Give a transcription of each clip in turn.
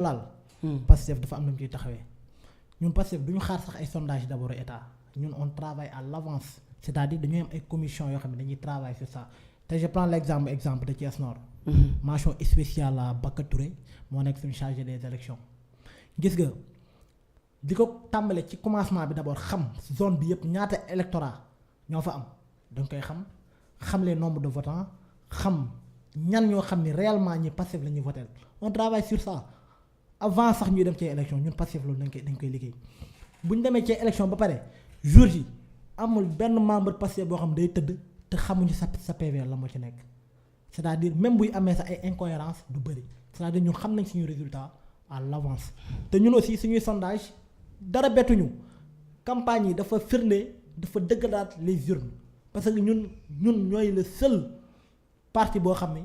laal. Pastef dafa am na mu ciy taxawee ñun Pastef du ñu xaar sax ay sondage d'abord état ñun on travaille à l'avance c'est-à-dire dañuy am ay commission yoo xam ne dañuy travailler sur ça te je prends exemple de Thiès Nord. Mention spéciale à Baka Touré moo nekk suñu chargé des élections gis nga di ko tàmbale ci commencement bi d'abord xam zone bi yëpp ñaata électorat ñoo fa am dañ koy xam les nombres de votants xam ñan ñoo xam ni réellement ñi Pastef la ñuy voter on travaille sur ça avant sax ñuy dem ci élection ñun Pastef loolu dañ koy liggéey bu ñu demee ci élection ba pare jour yi amul benn membre Pastef boo xam day tëdd te xamuñu sa PV la moo ci nekk c'est-à-dire même buy amee sax ay incohérence du bëri c'est-à-dire ñun xam nañ suñu résultat à l'avance te ñun aussi suñuy sondage dara bettuñu campagne yi dafa firnde dafa dëggalaat les urnes parce que ñun ñooy le seul parti boo xam ne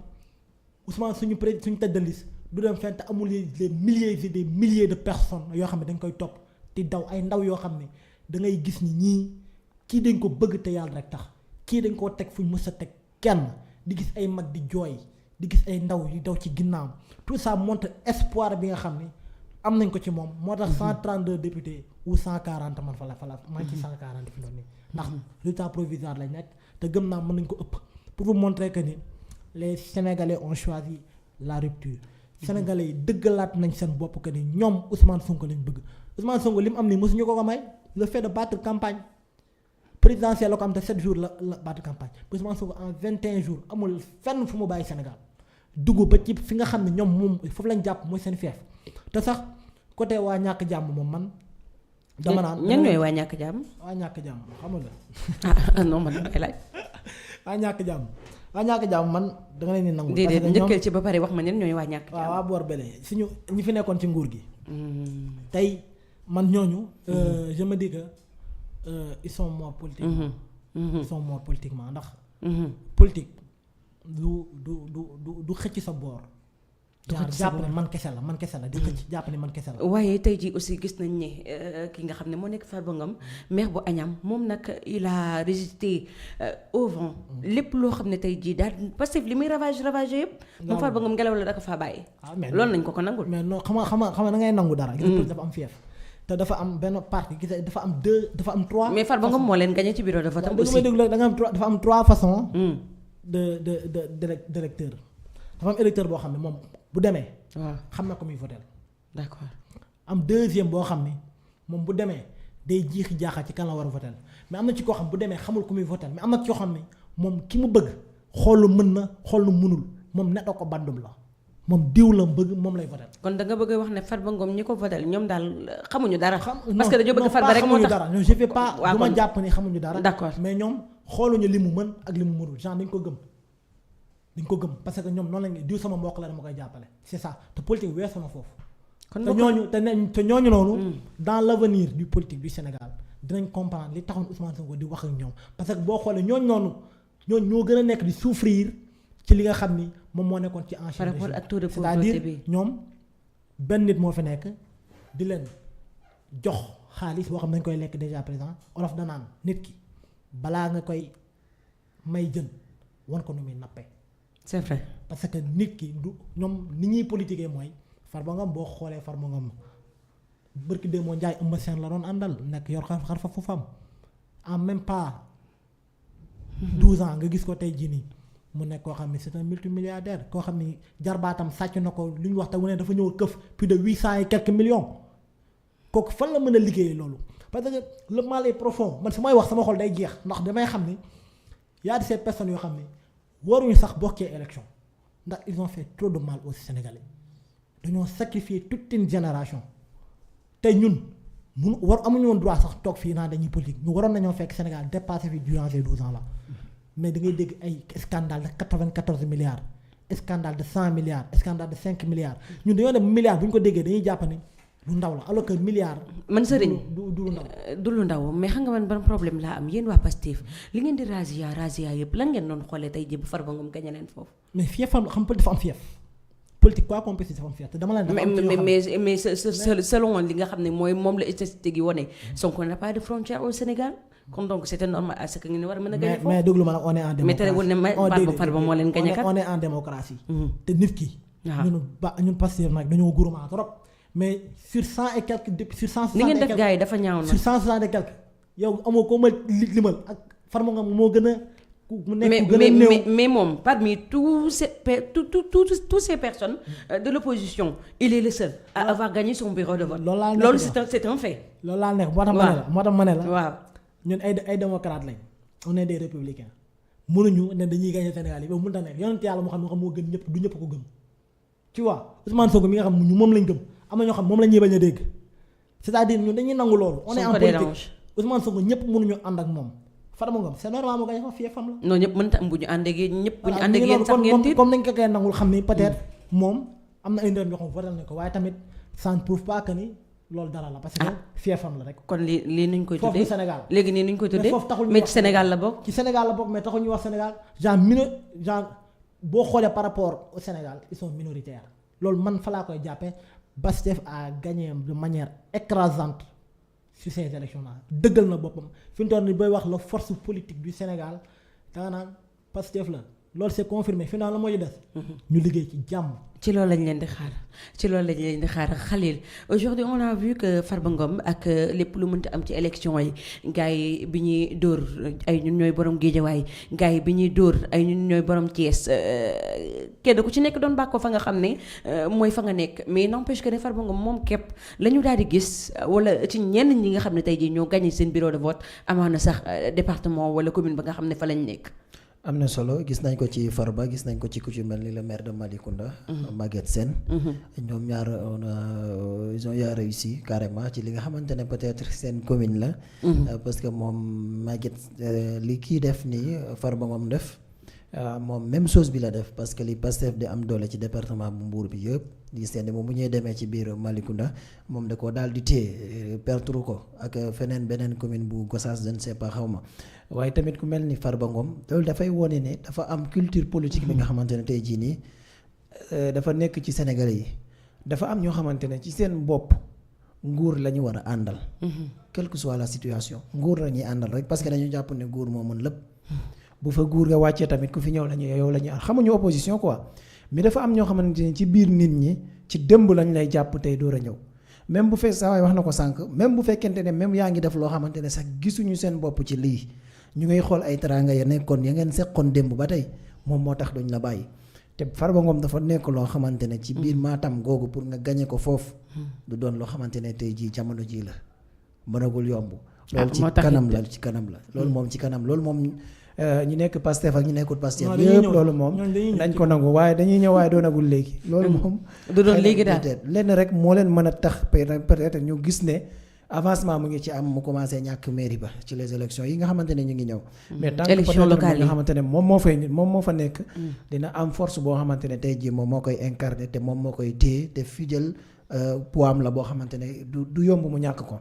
Ousmane suñu tête de liste du dem fenn te amul des milliers et des milliers de personnes yoo xam ne dañ koy topp di daw ay ndaw yoo xam ne da ngay gis ni ñii kii dañ ko bëgg te yàlla rek tax kii dañ koo teg fuñ mës a teg kenn di gis ay mag di jooy di gis ay ndaw yu daw ci ginnaaw tout ça montre espoir bi nga xam ne am nañ ko ci moom moo tax 132 députés ou 140 man fa la maa ngi ci 140 fi doon nii ndax résultat provisoire lañ nekk te gëm naa mën nañ ko ëpp pour vous montrer que ni les Sénégalais ont choisi la rupture Sénégalais yi dëggalaat nañ seen bopp que ni ñoom Ousmane Sonko lañ bëgg Ousmane Sonko li mu am nii mosuñu ko may le fait de battre campagne présidentielle la ko am te 7 jours la battre campagne Ousmane Sonko en 21 jours amul fenn fu mu bàyyi Sénégal dugg ba ci fi nga xam ne ñoom moom foofu lañ jàpp mooy seen fief te sax côté waa ñàkk jàmm moom man. dama naan ñan ñooy waa ñàkk jàmm. waa ñàkk jàmm xamul la. non man damay laaj. waa ñàkk jàmm man da nga leen di nangu. déedéet njëkkal ci ba pare wax ma ñan ñooy waa ñàkk jàmm. waaw waa boor bële suñu ñi fi nekkoon ci nguur gi. tey man ñooñu. je me dis que ils sont morts politiquement. ils sont morts politiquement ndax. politique du xëcc sa boor. jàpp ne man kese la di xëcc jàpp ne man kese la. waaye tey jii aussi gis nañ ne ki nga xam ne moo nekk Farba Ngom maire bu Agnam moom nag il a résisté au vent lépp loo xam ne tey jii daal parce que li muy ravagé yëpp. moom Farba Ngom ngelaw la da ko faa bàyyi. loolu nañ ko nangul. mais non xam nga da ngay nangu dara. gis nga dafa am fief te dafa am benn parti gis dafa am 2 dafa am 3. mais Farba Ngom moo leen gagné ci bureau de vote am aussi. dafa am 3 façons. d'électeur dafa am électeur boo xam ne moom bu demee. waaw xam na ko muy voter. d'accord am deuxième boo xam ne moom bu demee day jiixi jaaxa ci kan la war a voter mais am na ci koo xam bu demee xamul ko muy voter mais am na ci koo xam ne moom ki mu bëgg xoolu mën na xoolu mënul moom netoo ko bandum la moom diw la bëgg moom lay voter. kon da nga bëgg wax ne Farba Ngom ñi ko voter ñoom daal xamuñu dara. parce que dañoo bëgg Farba rek moo tax dara je fais pas du ma jàpp ni xamuñu dara. d'accord mais ñoom xooluñu li mu mën ak li mu mënul genre dañ ko gëm parce que ñoom noonu lañu diw sama mbokk la dama koy jàppale c'est ça te politique weesu na foofu. te ñooñu noonu. dans l'avenir du politique du Sénégal dinañ comprendre li taxoon Ousmane Sonko di wax ak ñoom parce que boo xoolee ñooñu ñoo gën a nekk di souffrir ci li nga xam ni moom moo nekkoon ci ancien régime. par rapport ak taux de pauvreté bi c'est-à-dire ñoom benn nit moo fi nekk di leen jox xaalis boo xam ne dañ koy lekk déjà présent olof danaan nit ki balaa nga koy may jën wan ko nu muy nappee. c'est vrai parce que nit ki du ñoom ni ñuy politiquer mooy Farba Ngom boo xoolee Farba Ngom bërki dee moo njaay Eumeu Sène la doon àndal nekk yor xar fa fam en même pas 12 ans nga gis ko tey jii nii mu nekk koo xam ne c'est un multimilliardaire koo xam ni jarbaatam sàcc na ko lu ñu wax te mu ne dafa ñëw këf plus de 800 et quelques millions kooku fan la mën a liggéeyee loolu parce que le mal est profond man su may wax sama xol day jeex ndax damay xam ni y a ces personnes yoo xam ne waruñu sax bokkee élection ndax ils ont fait trop de mal aux Sénégalais dañoo sacrifier toute une génération te ñun amuñu woon droit sax toog fii naa dañuy politique ñu waroon nañoo fekk Sénégal dépassé fi durant ces 12 ans là mais da ngay dégg ay scandale de 94 milliards scandale de 100 milliards scandale de 5 milliards ñun dañoo dem milliards bu ñu ko déggee dañuy jàpp ni lu ndaw la alors que milliard. man sëriñ du lu ndaw. du lu ndaw mais xam nga man ban problème laa am yéen waa Pastef li ngeen di razzia yëpp lan ngeen doon xoolee tey jii bu Farba Ngom gañe leen foofu. mais fief xam politique dafa am fief politique quoi qu'on puisse dafa am fief te dama leen. mais selon li nga xam ne mooy moom la statistique yi wane Sonko n'a pas de frontière au Sénégal kon donc c'était normal à ce que ngeen war a mën a gañe foofu. mais déglu ma nag on est en démocratie. mais terewul ne Farba moo leen gañe kat on est en démocratie. te nit ki. ñun Pastef nag dañoo gourmand trop. mais sur 100 et quelques sur 160 ni ngeen et def quelques gars yi dafa ñaaw na. sur 160 et quelques yow amoo ko ma limal ak Farba Ngom moo gën a mu nekk ku gën a néew. mais moom parmi tous ces personnes de l'opposition il est le seul à avoir gagné son bureau de vote. loolu c'est un fait. loolu laa nekk moo tax ma ne la waaw ñun ay démocrates lañ on est des républicains mënuñu ne dañuy gagné Sénégal yi ba mënut a nekk yonent yàlla moo xam moo gën ñëpp du ñëpp ko gëm. tu vois Ousmane Sonko mi nga xam ñu moom lañ gëm am na ñoo xam moom la ñuy bañ a dégg c'est-à-dire ñun dañuy nangu loolu. on est en politique Ousmane Sonko ñëpp mënuñu ànd ak moom. Farba Ngom c'est normal mu gañ fa fii fam la. non ñëpp mënta am bu ñu ànd ak yéen ñëpp bu ñu ànd ak yéen sax ngeen tiit comme nañ ko koy nangul xam ni peut-être moom am na ay ndërëm yoo xam votal nañ ko waaye tamit ça ne prouve pas que ni loolu dara la parce que fii fam la rek. kon lii nuñ koy tuddee foofu Sénégal léegi nii nuñ koy tuddee foofu taxul mais ci Sénégal la bokk. ci Sénégal la bokk mais taxul ñu wax Sénégal genre boo xoolee par rapport au Sénégal ils sont minoritaires loolu man fa laa koy jàppee Pastef a gagné de manière écrasante sur ces élections là dëggal na boppam fi mu toll nii booy wax la force politique du Sénégal danga naan Pastef la loolu c'est confirmé fi naan la moo ci des. ñu liggéey ci jàmm. ci loolu lañ leen di xaar Khalil aujourd'hui on a vu que Farba Ngom ak lépp lu mënta am ci élection yi gars yi bi ñuy dóor ay ñun ñooy borom Guédiawaye gars yi bi ñuy dóor ay ñun ñooy borom Thiès kenn ku ci nekk doon bàkkoo fa nga xam ne mooy fa nga nekk mais n'empêche que ne Farba Ngom moom képp la ñu daal di gis wala ci ñenn ñi nga xam ne tey jii ñoo gagné seen bureau de vote amaana sax département wala commune ba nga xam ne fa lañ nekk. am na solo gis nañ ko ci Farba gis nañ ko ci ku ci mel ni le maire de Malicounda. Maguette Sène. ñoom ñaar ils ont réussi carrément ci li nga xamante ne peut-être seen commune la. parce que moom Maguette li kii def nii Farba Ngom def moom même chose bi la def parce que li Pastef di am doole ci département bu Mbour bi yëpp gis ngeen ne moom bu ñuy demee ci biir Malicounda moom da ko daal di téye pertre ko ak beneen commune bu Gossas je ne sais pas xaw ma. waaye tamit ku mel ni Farba Ngom loolu dafay wone ne dafa am culture politique bi nga xamante ne tey jii nii dafa nekk ci Sénégalais yi dafa am ñoo xamante ne ci seen bopp nguur la ñu war a àndal. quelle que soit la situation nguur la ñuy àndal rek parce que dañu jàpp ne nguur moo mën lépp. bu fa nguur nga wàccee tamit ku fi ñëw la ñu yow la ñuy xamuñu opposition quoi mais dafa am ñoo xamante ne ci biir nit ñi ci dëmb lañ lay jàpp tey door a ñëw. même bu fekk saa waay wax na ko sànq même bu fekkente ne même yaa ngi def loo xamante ne sax gisuñu seen bopp ci lii ñu ngay xool ay teraanga ya nekkoon ya ngeen seqoon démb ba tey moom moo tax duñ la bàyyi te Farba Ngom dafa nekk loo xamante ne ci biir Matam googu pour nga gañe ko foofu du doon loo xamante ne tey jii jamono jii la mënagul yomb. loolu ci kanam la loolu moom ci kanam loolu moom ñi nekk Pastef ak ñi nekkul Pastef yëpp loolu moom dañ ko nangu waaye dañuy ñëw waaye doonagul léegi loolu moom du doon léegi daal lenn rek moo leen mën a tax peut-être ñu gis ne avancement mu ngi ci am mu commencé ñàkk mairie ba ci les élections yi nga xamante ne ñu ngi ñëw mais tant que élection locale nga xamante ne moom moo fa nekk dina am force boo xamante ne tey jii moom moo koy incarner te moom moo koy téye te fi jël poids am la boo xamante ne du yomb mu ñàkk ko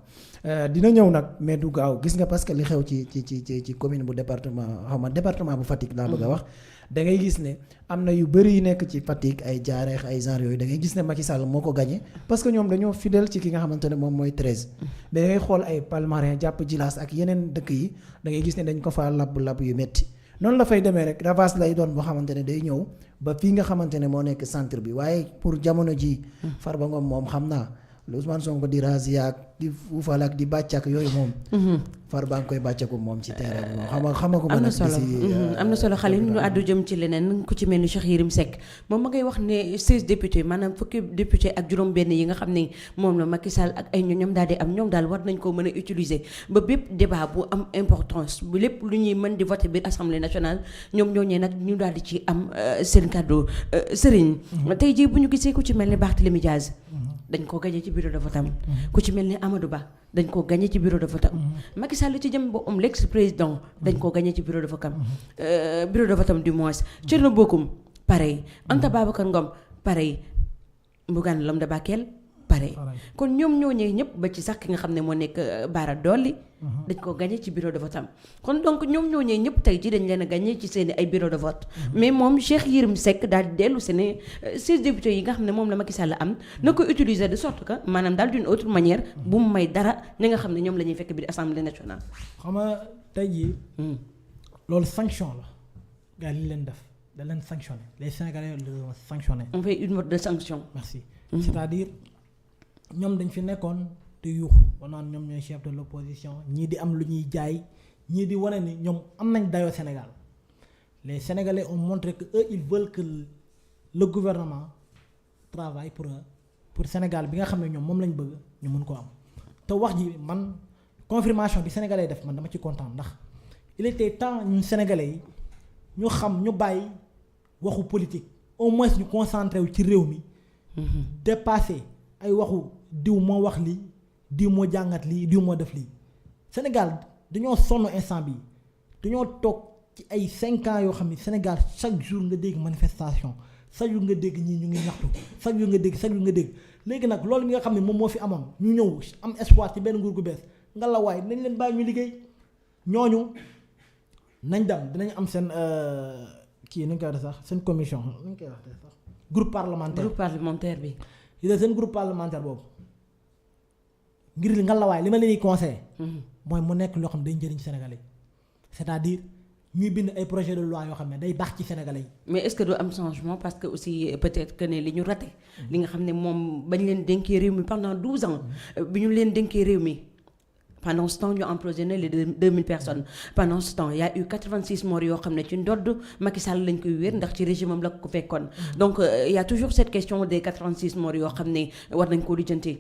dina ñëw nag mais du gaaw gis nga parce que li xew ci commune bu département bu Fatick laa bëgg a wax da ngay gis ne am na yu bëri yu nekk ci Fatick ay jaareex ay genre yooyu da ngay gis ne Macky Sall moo ko gagné parce que ñoom dañoo fidèle ci ki nga xamante ne moom mooy 13 da ngay xool ay Palmarin jàpp Djilass ak yeneen dëkk yi da ngay gis ne dañ ko faa labb yu metti noonu la fay demee rek ravage lay doon boo xamante ne day ñëw ba fii nga xamante ne moo nekk centre bi waaye pour jamono ji Farba Ngom moom xam naa lu Ousmane Sonko di razia ak di fuufal ak di bàcc ak yooyu moom Farba nga koy bàccaku moom ci terrain bi moom xamagu ma nag am na solo xale ñu àddu jëm ci leneen ku ci mel ni Cheikh Yérim Seck moom ma ngay wax ne 16 députés maanaam fukki député ak juróom-benn yi nga xam ne moom la Macky Sall ak ay ñoom daal di am ñoom daal war nañ koo mën a utiliser ba bépp débat bu am importance bu lépp lu ñuy mën di voter biir assemblée nationale ñoom ñooñee nag ñu daal di ci am seen kàddu Serigne tey jii bu ñu gisee ku ci mel ni Barthélémy Diaz dañ koo gagné ci bureau de vote am ku ci mel ni Amadou Ba dañ koo gagné ci bureau de vote am Macky Sall ci jëm boppam l'ex-président dañ koo gagné ci bureau de vote am du moins Thierno Bocoum pareil Anta Babacar Ngom pareil Bougane L'homme de Bakel pareil kon ñoom ñooñee ñëpp ba ci sax ki nga xam ne moo nekk Bara Dolly dañ ko gagné ci bureau de vote am kon donc ñoom ñooñee ñëpp tey ji dañ leen a gagné ci seen ay bureau de vote mais moom Cheikh Yérim Seck daal di dellu seen 16 députés yi nga xam ne moom la Macky Sall am na ko utiliser de sorte que maanaam daal d'une autre manière bu mu may dara ñi nga xam ne ñoom la ñuy fekk biir assemblée nationale. xam nga tey jii loolu sanction la gars yi li leen def da leen sanctionné les Sénégalais le sanctionné. on fait une mode de sanction. merci c'est-à-dire ñoom dañ fi nekkoon te yuux wanaan ñoom ñooy chef de l'opposition ñii di am lu ñuy jaay ñii di wane ni ñoom am nañ dayoo Sénégal les Sénégalais ont montré que eux ils veulent que le gouvernement travaille pour Sénégal bi nga xam ne ñoom moom lañ bëgg ñu mun koo am te wax ji man confirmation bi Sénégalais def man dama ci kontaan ndax il était temps ñun Sénégalais yi ñu xam ñu bàyyi waxu politique au moins ñu concentré wu ci réew mi dépassé ay waxu diw moo wax lii diw moo jàngat lii diw moo def lii Sénégal dañoo sonn instant bi dañoo toog ci ay 5 ans yoo xam ne Sénégal chaque jour nga dégg manifestation chaque jour nga dégg ñii ñu ngi ñaxtu chaque jour nga dégg léegi nag loolu mi nga xam ne moom moo fi amoon ñu ñëw am espoir ci benn nguur gu bees nga la waay nañ leen bàyyi ñu liggéey ñooñu nañ dem dinañ am seen kii nu ñu koy waxee sax seen commission nu ñu koy waxee sax groupe parlementaire bi. yi seen groupe parlementaire boobu ngir li nga la waay li ma leen di conseillé. mooy mu nekk loo xam ne day njëriñ Sénégalais c'est-à-dire ñuy bind ay projet de loi yoo xam ne day baax ci Sénégalais yi. mais est-ce que du am changement parce que aussi peut-être que ne li ñu raté. li nga xam ne moom bañ leen dénkee réew mi pendant 12 ans bi ñu leen dénkee réew mi. Pendant ce temps ñu emprisonné les 2000 personnes pendant ce temps il y a eu 86 morts yoo xam ne ci ndodd Macky Sall lañ koy wéer ndax ci régime am la ko fekkoon donc il y a toujours cette question des 86 morts yoo xam ne war nañ ko lijjanti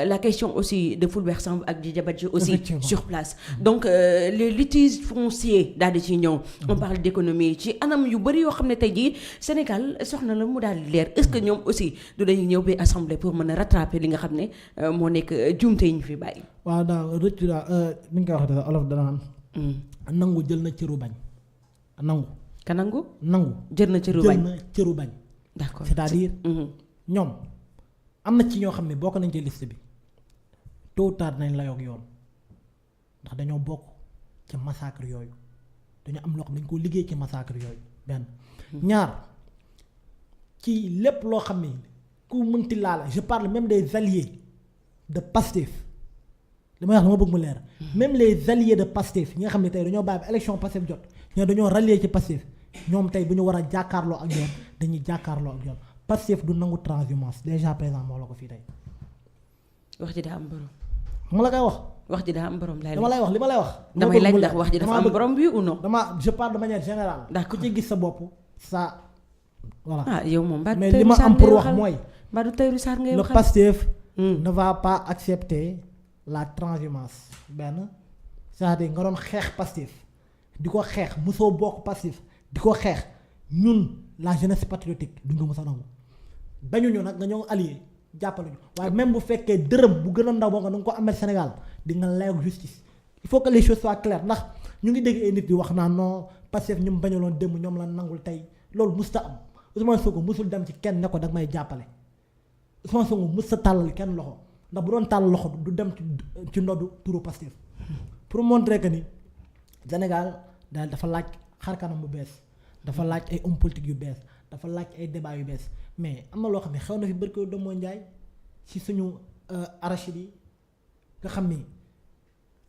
la question aussi de Fulbert Sambou ak Didier Badji aussi sur place donc les litiges fonciers daal di ci ñëw on parle d'économie ci anam yu bëri yoo xam ne tey jii Sénégal soxna la mu daal di leer est-ce que ñoom aussi du dañuy ñëw bi assemblée pour mën a rattraper li nga xam ne moo nekk juumte yi ñu fi bàyyi. waaw daaw rëccu daa ni nga koy waxee olof danaan nangu jël na cëru bañ nangu ka nangu jël na cëru bañ d'accord c'est-à-dire ñoom am na ci ñoo xam ne bokk nañ ci liste bi tôt ou tard nañ la yoog yoon ndax dañoo bokk ci massacre yooyu dañoo am loo xam ne dañ ko liggéey ci massacre yooyu benn ñaar ci lépp loo xam ne ku mënti laala je parle même des alliés de Pastef li may wax dama bëgg mu leer même les alliés de Pastef ñi nga xam ne tey dañoo bàyyi ba élection Pastef jot ñoo dañoo rallier ci Pastef ñoom tey bu ñu war a jàkkaarloo ak ñoom dañuy jàkkaarloo ak ñoom Pastef du nangu transhumance déjà présent moo la ko fii tey. wax ji daa am borom. ma la koy wax. wax ji daa am borom dama lay wax li ma lay wax. damay laaj ndax wax ji dafa am borom bi ou non. je parle de manière générale. d'accord ku ci gis sa bopp ça voilà. ah yow moom mais li ma am pour wax mooy. Mbadou Tahirou Sarr ngay waxal le Pastef ne va pas accepter la transhumance benn c'est-à-dire nga doon xeex Pastef di ko xeex mosoo bokk Pastef di ko xeex ñun la jeunesse patriotique duñ ko mos a nangu bañuñu nag nga ñëw allié jàppale ñu waaye même bu fekkee dërëm bu gën a ndaw boo nga ko amee Sénégal di nga layoog justice il faut que les choses soient claires ndax ñu ngi dégg ay nit di wax naa non Pastef ñu bañaloon démb ñoom la nangul tey loolu musta am Ousmane Sonko musul dem ci kenn ne ko dag may jàppale Ousmane Sonko mus sa tàllal kenn loxo ndax bu doon tàll loxo du dem ci ndoddu turu Pastef pour montrer que ni Sénégal daal dafa laaj xarkanam bu bees dafa laaj ay hommes politiques yu bees dafa laaj ay débats yu bees mais am na loo xam ne xew na fi barke Demba Ndiaye ci suñu arachide yi nga xam ni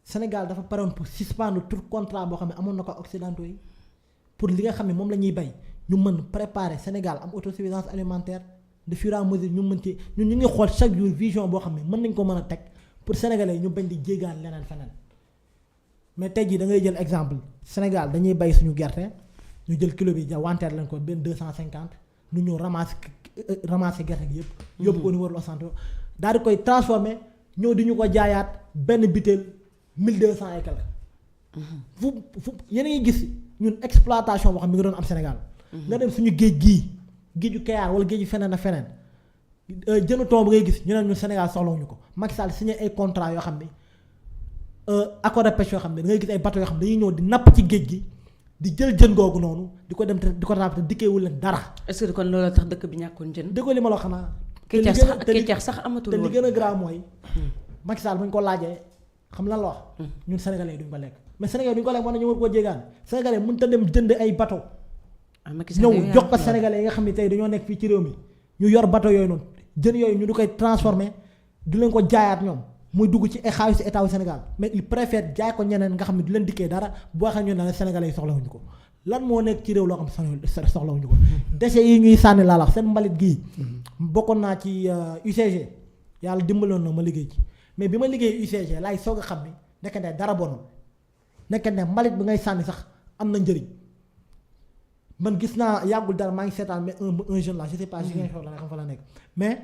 Sénégal dafa parewoon pour suspendre tout contrat boo xam ne amoon na ko occidentaux yi pour li nga xam ne moom la ñuy bay ñu mën préparer Sénégal am autosuffisance alimentaire de fur et à mesure ñu mën ci ñun ñu ngi xool chaque jour vision boo xam ne mën nañ ko mën a teg pour sénégalais ñu bañ di jéegaan leneen feneen mais tey jii da ngay jël exemple Sénégal dañuy bay suñu gerte ñu jël kilo bi ja wanteer lañ ko benn 250 ñu ñëw ramasser gerte gi yëpp. yóbbu ko au niveau de l'Occident daal di koy transformer ñëw di ñu ko jaayaat benn butéel 1200 et quelque. fu yéen a ngi gis ñun exploitation boo xam ne mi ngi doon am Sénégal. nga dem suñu géej gii. géeju Kayar wala géeju feneen ak feneen jënu toom ngay gis ñu ne ñun Sénégal soxlawuñu ko Macky Sall signé ay contrat yoo xam ne accord de pêche yoo xam ne da ngay gis ay bateau yoo xam ne dañuy ñëw di napp ci géej gi di jël jën googu noonu di ko dem te di ko ràpp te dikkeewul leen dara. est-ce que kon loolu tax dëkk bi ñàkkoon jën. dëggoo li ma la wax xanaa. Kécax sax amatul woon te li gën a grave mooy. Macky Sall bu ñu ko laajee xam lan la wax. ñun sénégalais duñ ko lekk mais sénégalais duñ ko lekk mën nañu war koo jéegaan sénégalais mënut a dem jënd ay bateau ñëw jox ko sénégalais yi nga xam ne tey dañoo nekk fii ci réew mi ñu yor bateau yooyu noonu jën yooyu ñu di koy transformer du leen ko jaayaat ñoom muy dugg ci ay xaalis état wu Sénégal mais il préfère jaay ko ñeneen nga xam ne du leen dikkee dara boo xam ne ñu ne sénégalais yi soxlawuñu ko lan moo nekk ci réew loo xam soxlawuñu ko déchets yi ñuy sànni laa la seen mbalit gii bokkoon naa ci UCG yàlla dimbaloon na ma liggéey ci mais bi ma liggéey UCG laay soog a xam ni nekkante dara bonul nekkante mbalit bi ngay sànni sax am na njëriñ man gis naa yàggul dara maa ngi seetaan mais un jeune là je sais pas si ngeen xool la nga xam fa la nekk mais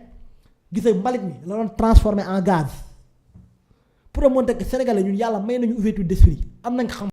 gisee mbalit mi la doon transformé en gaz pour montrer que sénégalais ñun yàlla may nañu ouverture d'esprit am nañ xam